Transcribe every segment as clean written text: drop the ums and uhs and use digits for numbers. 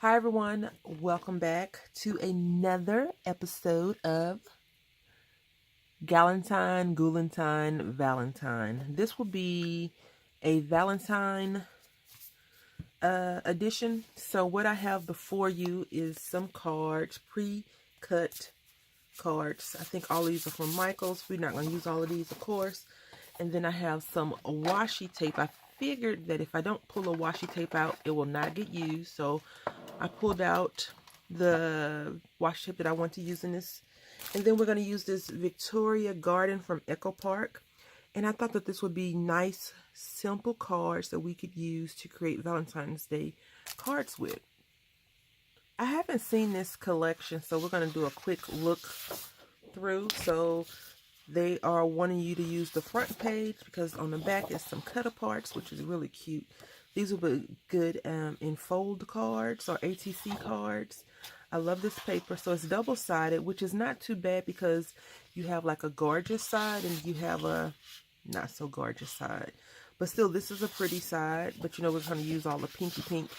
Hi everyone, welcome back to another episode of Galentine, Ghoulentine, Valentine. This will be a Valentine edition. So what I have before you is some cards, pre-cut cards. I think all of these are from Michaels. We're not going to use all of these, of course. And then I have some washi tape. I figured that if I don't pull a washi tape out, it will not get used. So I pulled out the washi tape that I want to use in this. And then we're going to use this Victoria Garden from Echo Park. And I thought that this would be nice, simple cards that we could use to create Valentine's Day cards with. I haven't seen this collection, so we're going to do a quick look through. So they are wanting you to use the front page because on the back is some cut aparts, which is really cute. These will be good in fold cards or ATC cards. I love this paper. So it's double-sided, which is not too bad because you have like a gorgeous side and you have a not so gorgeous side. But still, this is a pretty side. But you know, we're going to use all the pinky pink.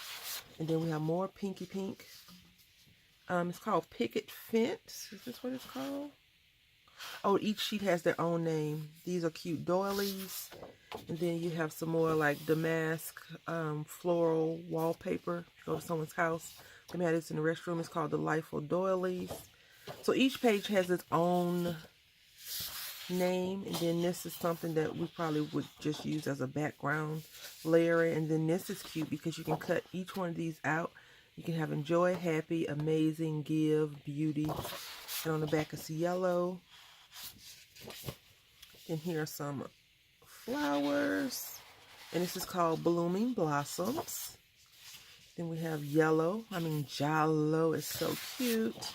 And then we have more pinky pink. It's called Picket Fence. Is this what it's called? Oh, each sheet has their own name. These are cute doilies. And then you have some more like damask floral wallpaper. Go to someone's house. Let me have this in the restroom. It's called Delightful Doilies. So each page has its own name. And then this is something that we probably would just use as a background layer. And then this is cute because you can cut each one of these out. You can have enjoy, happy, amazing, give, beauty. And on the back it's yellow. And here are some flowers. And this is called Blooming Blossoms. Then we have yellow. Jalo is so cute.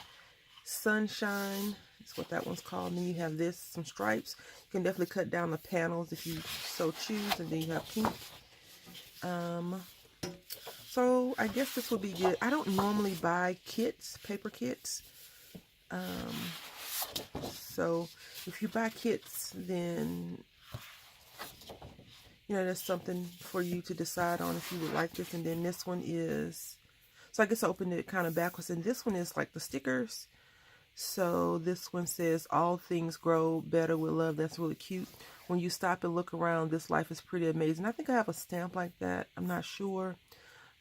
Sunshine is what that one's called. And then you have this, some stripes. You can definitely cut down the panels if you so choose. And then you have pink. So I guess this would be good. I don't normally buy kits, paper kits. So if you buy kits, then, you know, that's something for you to decide on if you would like this. And then this one is, so I guess I opened it kind of backwards. And this one is like the stickers. So this one says, all things grow better with love. That's really cute. When you stop and look around, this life is pretty amazing. I think I have a stamp like that. I'm not sure.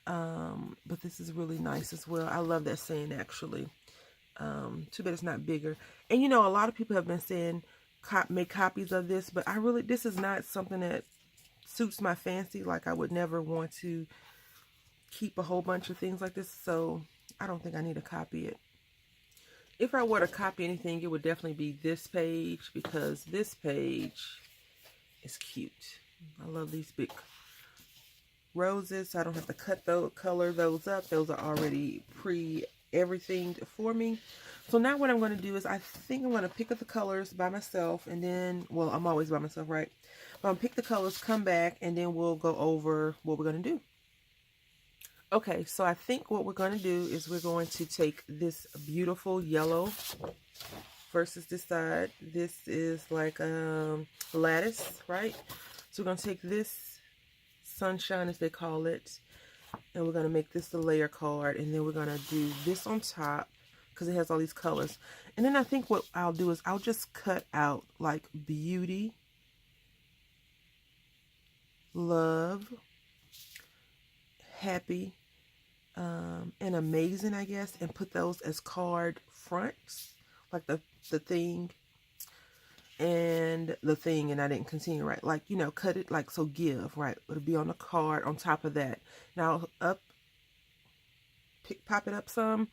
But this is really nice as well. I love that saying, actually. Too bad it's not bigger. And you know, a lot of people have been saying make copies of this, but this is not something that suits my fancy. Like, I would never want to keep a whole bunch of things like this, so I don't think I need to copy it. If I were to copy anything, it would definitely be this page, because this page is cute. I love these big roses, so I don't have to color those up. Those are already everything for me. So now what I'm going to do is, I think I'm going to pick up the colors by myself, and then, well, I'm always by myself, right? But I'm going to pick the colors, come back, and then we'll go over what we're going to do. Okay, so I think what we're going to do is we're going to take this beautiful yellow versus this side. This is like lattice, right? So we're going to take this sunshine, as they call it, and we're going to make this the layer card, and then we're going to do this on top because it has all these colors. And then I think what I'll do is I'll just cut out like beauty, love, happy, and amazing, I guess, and put those as card fronts, like the thing and the thing, and I didn't continue, right? Like, you know, cut it like so, give, right? It'll be on the card on top of that. Now pop it up some,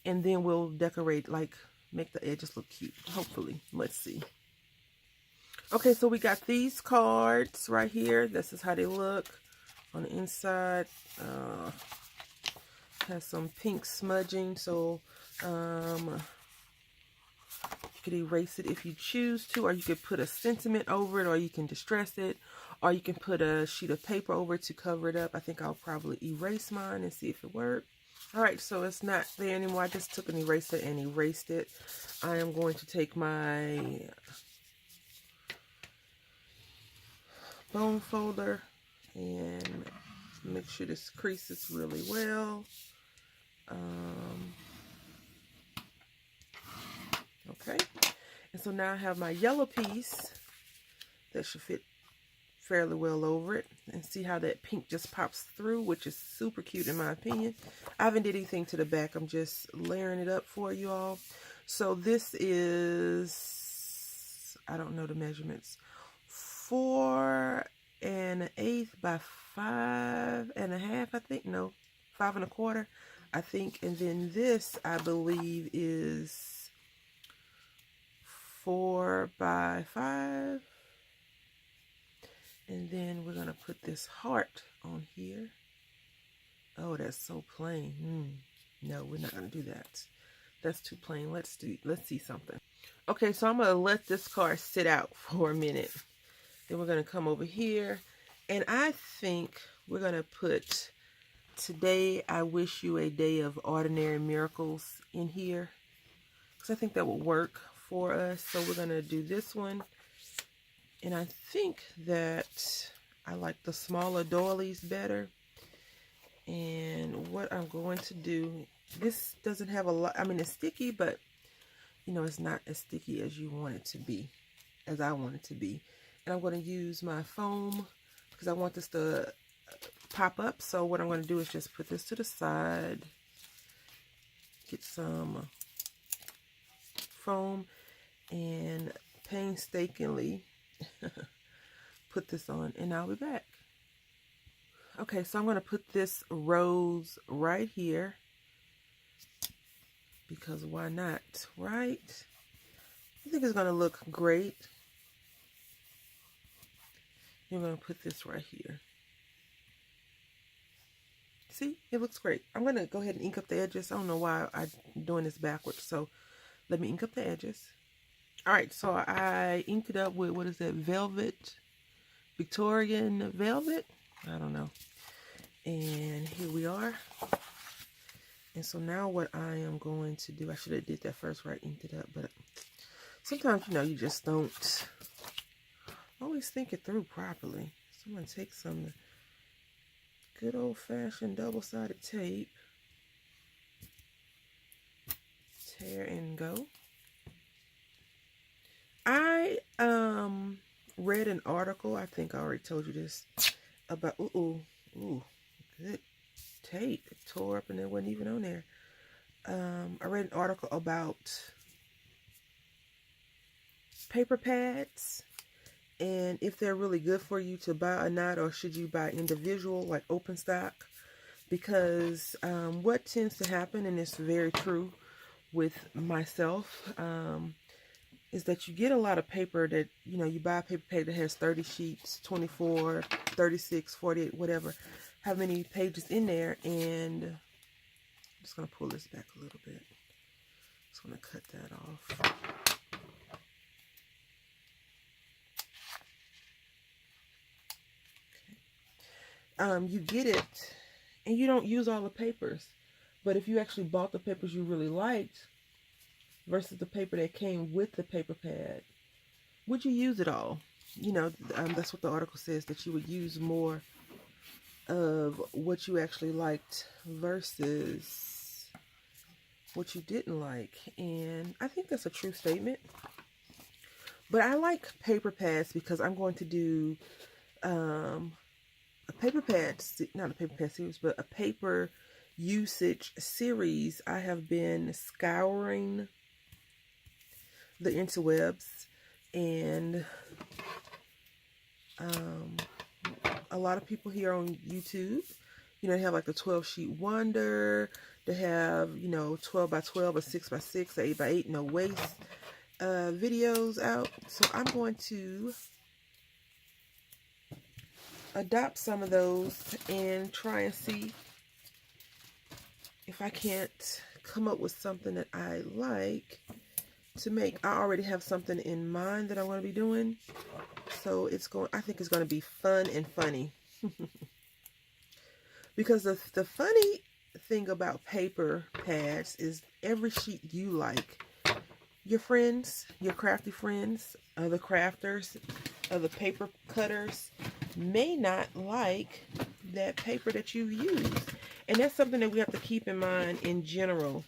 and then we'll decorate, like make the edges look cute, hopefully. Let's see. Okay, so we got these cards right here. This is how they look on the inside. Has some pink smudging, so you could erase it if you choose to, or you could put a sentiment over it, or you can distress it, or you can put a sheet of paper over it to cover it up. I think I'll probably erase mine and see if it worked. All right, so it's not there anymore. I just took an eraser and erased it. I am going to take my bone folder and make sure this creases really well. Okay, and so now I have my yellow piece that should fit fairly well over it, and see how that pink just pops through, which is super cute in my opinion. I haven't did anything to the back. I'm just layering it up for you all. So this is, I don't know the measurements, 4 1/8 by 5 1/2, I think. No, 5 1/4, I think. And then this, I believe, is 4 by 5. And then we're going to put this heart on here. Oh, that's so plain. No, we're not going to do that. That's too plain. Let's see something. Okay, so I'm going to let this card sit out for a minute. Then we're going to come over here. And I think we're going to put, "Today I wish you a day of ordinary miracles" in here, because I think that will work for us. So we're going to do this one. And I think that I like the smaller doilies better. And what I'm going to do, this doesn't have a lot, I mean, it's sticky, but you know, it's not as sticky as you want it to be, as I want it to be. And I'm going to use my foam because I want this to pop up. So what I'm going to do is just put this to the side, get some foam, and painstakingly put this on, and I'll be back. Okay, so I'm going to put this rose right here, because why not, right? I think it's going to look great. I'm going to put this right here. See, it looks great. I'm going to go ahead and ink up the edges. I don't know why I'm doing this backwards, so let me ink up the edges. All right, so I inked it up with, what is that, velvet, Victorian velvet? I don't know. And here we are. And so now what I am going to do, I should have did that first where I inked it up, but sometimes, you know, you just don't always think it through properly. So I'm going to take some good old-fashioned double-sided tape, tear and go. I read an article, I think I already told you this, about, ooh, good tape. It tore up and it wasn't even on there. I read an article about paper pads and if they're really good for you to buy or not, or should you buy individual, like open stock, because what tends to happen, and it's very true with myself, is that you get a lot of paper that, you know, you buy a paper pad that has 30 sheets, 24, 36, 48, whatever, how many pages in there, and I'm just going to pull this back a little bit. Just going to cut that off. Okay. You get it, and you don't use all the papers, but if you actually bought the papers you really liked, versus the paper that came with the paper pad, would you use it all? You know, that's what the article says, that you would use more of what you actually liked versus what you didn't like. And I think that's a true statement. But I like paper pads because I'm going to do a paper pad, not a paper pad series, but a paper usage series. I have been scouring the interwebs, and a lot of people here on YouTube, you know, they have like the 12-sheet wonder, they have, you know, 12 by 12 or 6 by 6 or 8 by 8 no waste videos out. So I'm going to adopt some of those and try and see if I can't come up with something that I like to make. I already have something in mind that I'm going to be doing, so I think it's going to be fun and funny. Because the funny thing about paper pads is every sheet you like, your friends, your crafty friends, other crafters, other paper cutters may not like that paper that you've used. And that's something that we have to keep in mind in general.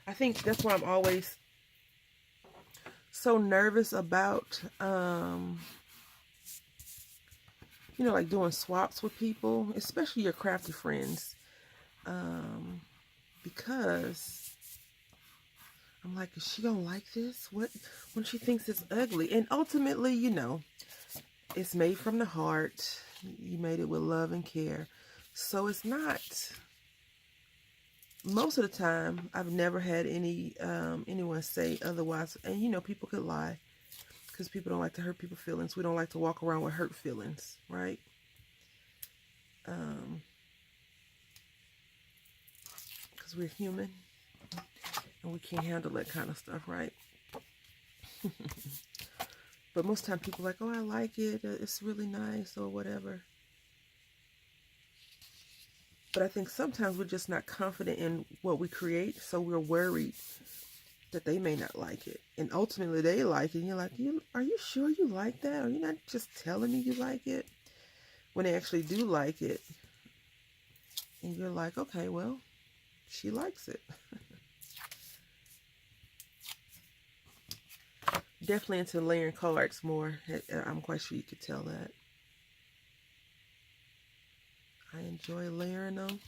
I think that's why I'm always so nervous about, you know, like doing swaps with people, especially your crafty friends. Because I'm like, is she gonna like this? What when she thinks it's ugly? And ultimately, you know, it's made from the heart. You made it with love and care. So it's not, most of the time, I've never had anyone say otherwise. And you know, people could lie because people don't like to hurt people's feelings. We don't like to walk around with hurt feelings, right? Because we're human and we can't handle that kind of stuff, right? But most time people are like, oh, I like it, it's really nice or whatever. But I think sometimes we're just not confident in what we create, so we're worried that they may not like it. And ultimately they like it, and you're like, are you sure you like that? Are you not just telling me you like it? When they actually do like it, and you're like, okay, well, she likes it. Definitely into layering cards more. I'm quite sure you could tell that. I enjoy layering them.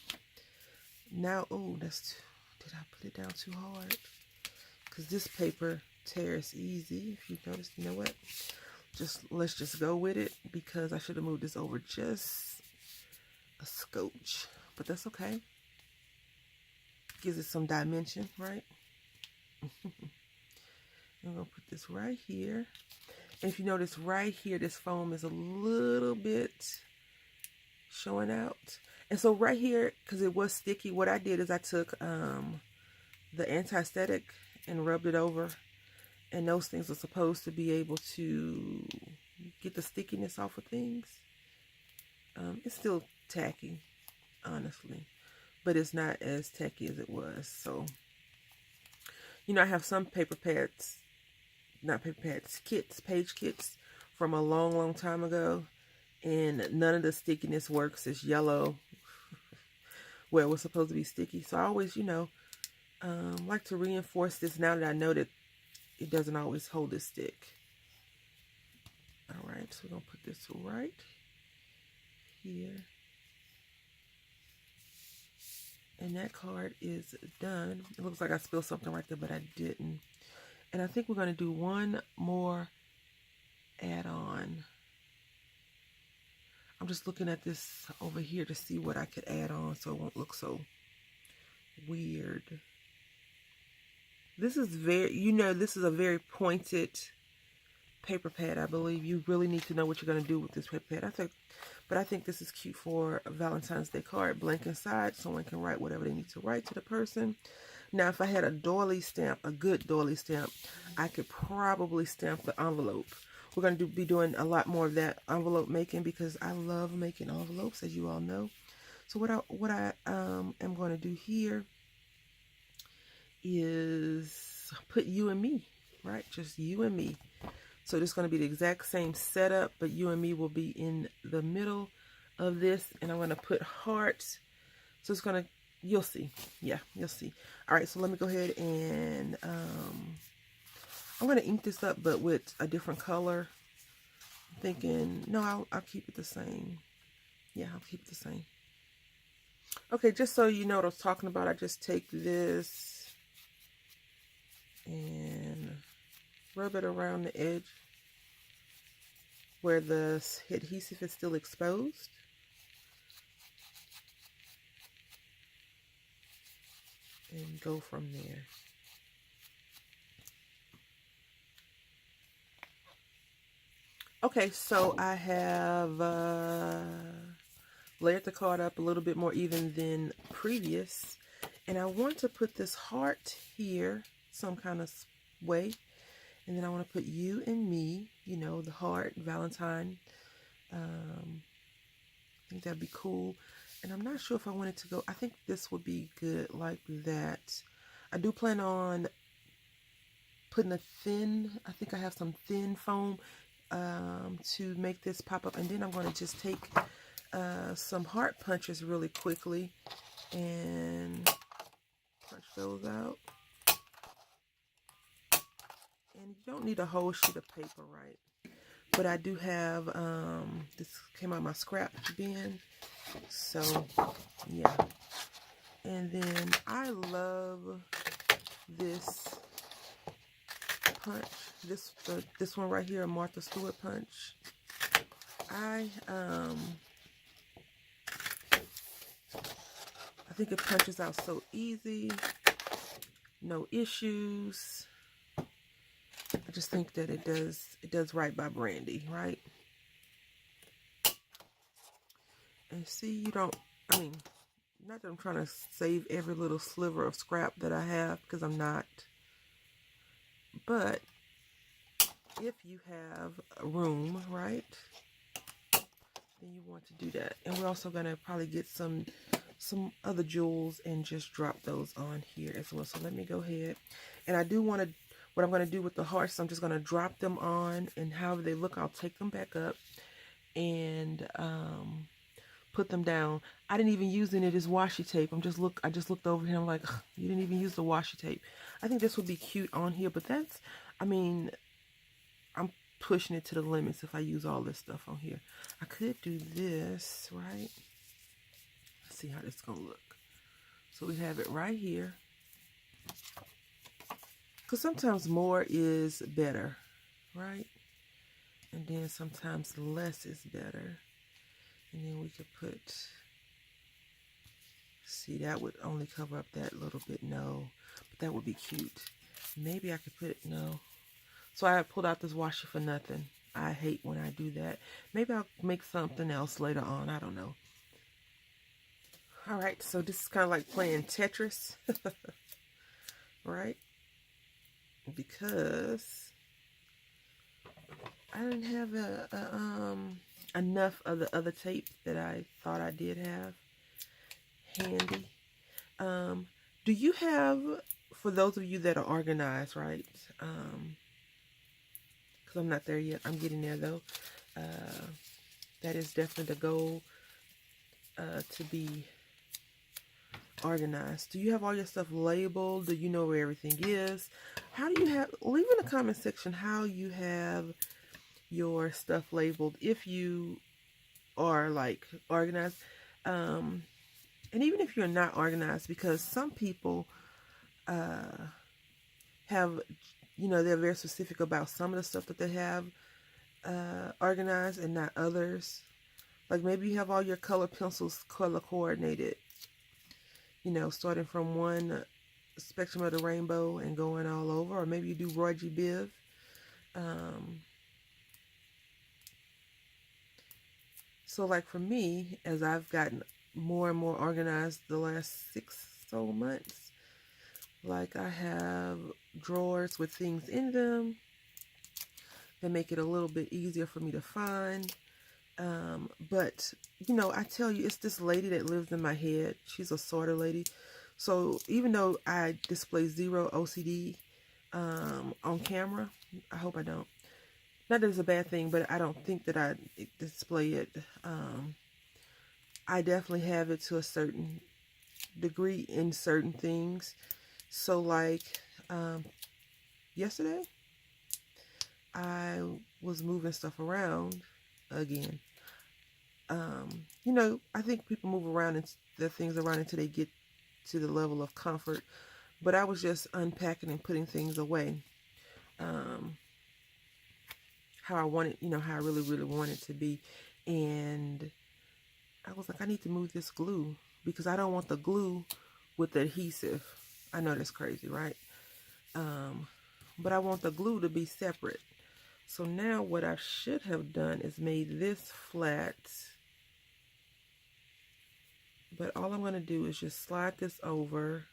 Now, oh, did I put it down too hard? Because this paper tears easy. If you notice, you know what? Let's just go with it, because I should have moved this over just a scotch. But that's okay. Gives it some dimension, right? I'm going to put this right here. And if you notice right here, this foam is a little bit showing out. And so right here, because it was sticky, what I did is I took the anti-static and rubbed it over. And those things are supposed to be able to get the stickiness off of things. It's still tacky, honestly. But it's not as tacky as it was. So, you know, I have some paper pads, not paper pads, kits, page kits from a long, long time ago. And none of the stickiness works. It's yellow where it was supposed to be sticky. So I always, you know, like to reinforce this now that I know that it doesn't always hold a stick. All right, so we're going to put this right here. And that card is done. It looks like I spilled something right there, but I didn't. And I think we're going to do one more add-on. I'm just looking at this over here to see what I could add on so it won't look so weird. This is this is a very pointed paper pad, I believe. You really need to know what you're going to do with this paper pad. But I think this is cute for a Valentine's Day card. Blank inside. Someone can write whatever they need to write to the person. Now, if I had a doily stamp, a good doily stamp, I could probably stamp the envelope. We're going to be doing a lot more of that envelope making because I love making envelopes, as you all know. So what I am going to do here is put you and me, right? Just you and me. So this is going to be the exact same setup, but you and me will be in the middle of this, and I'm going to put hearts. So it's going to, you'll see. Yeah, you'll see. All right, so let me go ahead and I'm going to ink this up, but with a different color. I'm thinking, no, I'll keep it the same. Yeah, I'll keep it the same. Okay, just so you know what I was talking about, I just take this and rub it around the edge where the adhesive is still exposed. And go from there. Okay, so I have layered the card up a little bit more even than previous. And I want to put this heart here some kind of way. And then I want to put you and me, you know, the heart, Valentine. I think that'd be cool. And I'm not sure if I wanted to go, I think this would be good like that. I do plan on putting a thin, I think I have some thin foam to make this pop up. And then I'm going to just take some heart punches really quickly and punch those out. And you don't need a whole sheet of paper, right? But I do have, this came out of my scrap bin. So, yeah. And then I love this punch. This one right here, a Martha Stewart punch. I think it punches out so easy. No issues. I just think that it does right by Brandy, right? And see, you don't, I mean, not that I'm trying to save every little sliver of scrap that I have, because I'm not. But if you have room, right, then you want to do that. And we're also going to probably get some other jewels and just drop those on here as well. So let me go ahead. And I do want to, what I'm going to do with the hearts, I'm just going to drop them on, and however they look, I'll take them back up and put them down. I didn't even use any of this washi tape. I just looked over here. I'm like, you didn't even use the washi tape. I think this would be cute on here, but that's, I mean, I'm pushing it to the limits if I use all this stuff on here. I could do this, right? Let's see how this is gonna look. So we have it right here. Because sometimes more is better, right? And then sometimes less is better. And then we could put, see, that would only cover up that little bit. No, but that would be cute. Maybe I could put, no. So I pulled out this washi for nothing. I hate when I do that. Maybe I'll make something else later on. I don't know. All right, so this is kind of like playing Tetris, right? Because I didn't have enough of the other tape that I thought I did have handy. Do you have, for those of you that are organized, right? Because I'm not there yet. I'm getting there though. That is definitely the goal, to be organized. Do you have all your stuff labeled? Do you know where everything is? How do you have, leave in the comment section how you have your stuff labeled, if you are like organized, and even if you're not organized, because some people have, you know, they're very specific about some of the stuff that they have organized and not others. Like maybe you have all your color pencils color coordinated, you know, starting from one spectrum of the rainbow and going all over. Or maybe you do Roy G. Biv. So like for me, as I've gotten more and more organized the last 6 so months, like I have drawers with things in them that make it a little bit easier for me to find. But, you know, I tell you, it's this lady that lives in my head. She's a sorter lady. So even though I display zero OCD on camera, I hope I don't. Not that it's a bad thing, but I don't think that I display it. I definitely have it to a certain degree in certain things. So like yesterday, I was moving stuff around again. You know, I think people move around and their things around until they get to the level of comfort. But I was just unpacking and putting things away. How I wanted, you know, how I really, really want it to be. And I was like, I need to move this glue because I don't want the glue with the adhesive. I know that's crazy, right? But I want the glue to be separate. So now what I should have done is made this flat. But all I'm going to do is just slide this over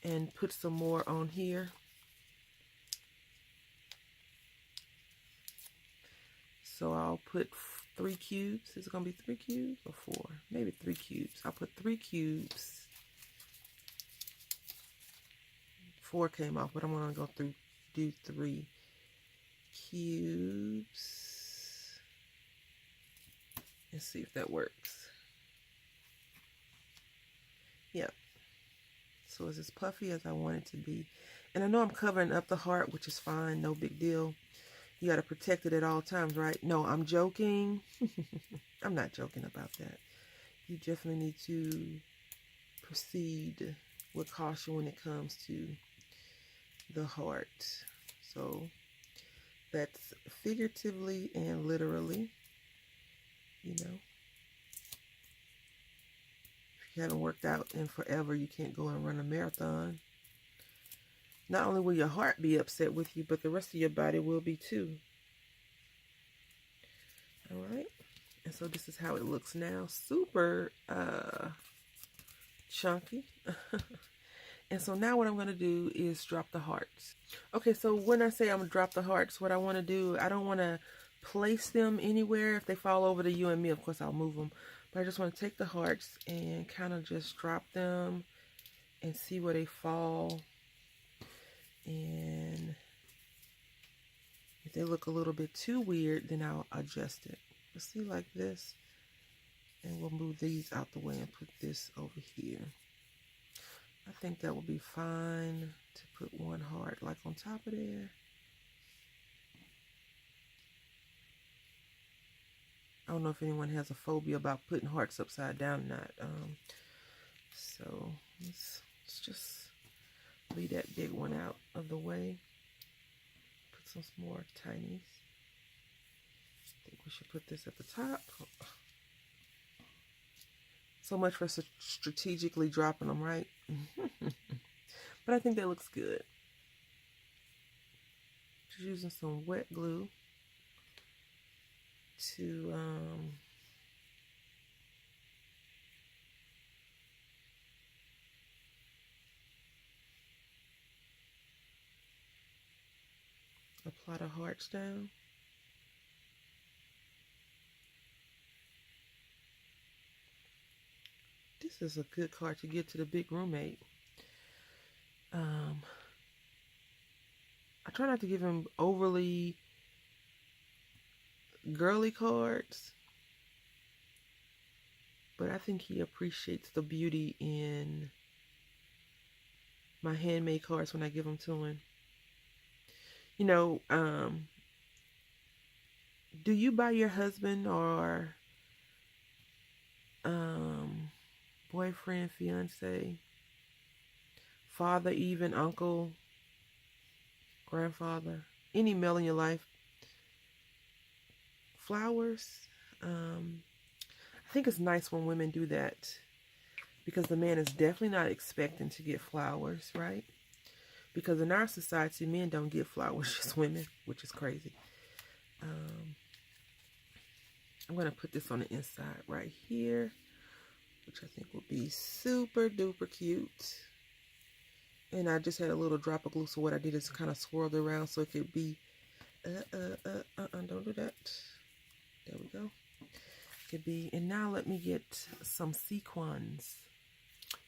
and put some more on here. So I'll put 3 cubes. Is it going to be 3 cubes or 4? Maybe 3 cubes. I'll put 3 cubes. 4 came off, but I'm going to go through, do 3 cubes. and see if that works. Yep. So it's as puffy as I want it to be. And I know I'm covering up the heart, which is fine, no big deal. You got to protect it at all times, right? No, I'm joking. I'm not joking about that. You definitely need to proceed with caution when it comes to the heart. So that's figuratively and literally, you know. If you haven't worked out in forever, you can't go and run a marathon. Not only will your heart be upset with you, but the rest of your body will be too. All right. And so this is how it looks now. Super chunky. And so now what I'm going to do is drop the hearts. Okay, so when I say I'm going to drop the hearts, what I want to do, I don't want to place them anywhere. If they fall over to you and me, of course, I'll move them. But I just want to take the hearts and kind of just drop them and see where they fall. And if they look a little bit too weird, then I'll adjust it. Let's see, like this. And we'll move these out the way and put this over here. I think that will be fine to put one heart like on top of there. I don't know if anyone has a phobia about putting hearts upside down or not. So let's just leave that big one out of the way. Put some more tinies. I think we should put this at the top. So much for strategically dropping them, right? But I think that looks good. Just using some wet glue to apply the hearts down. This is a good card to give to the big roommate. I try not to give him overly girly cards, but I think he appreciates the beauty in my handmade cards when I give them to him. You know, do you buy your husband or boyfriend, fiance, father, even uncle, grandfather, any male in your life, flowers? I think it's nice when women do that, because the man is definitely not expecting to get flowers, right? Because in our society, men don't get flowers, just women, which is crazy. I'm going to put this on the inside right here, which I think will be super duper cute. And I just had a little drop of glue, so what I did is kind of swirled it around so it could be, don't do that. There we go. It could be, and now let me get some sequins.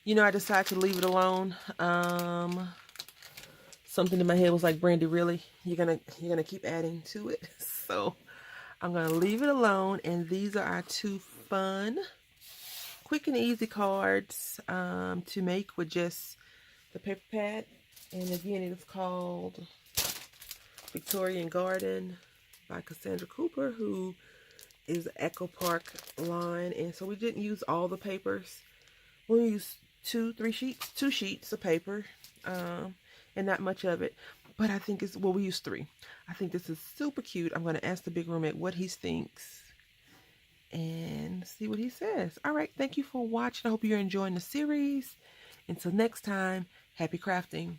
You know, I decided to leave it alone. Something in my head was like, Brandy, really? You're gonna keep adding to it? So I'm gonna leave it alone, and these are our two fun, quick and easy cards to make with just the paper pad. And again, it is called Victorian Garden by Cassandra Cooper, who is Echo Park line. And so we didn't use all the papers. We used two sheets of paper, and not much of it. But I think we used 3. I think this is super cute. I'm going to ask the big roommate what he thinks and see what he says. All right, thank you for watching. I hope you're enjoying the series. Until next time, happy crafting.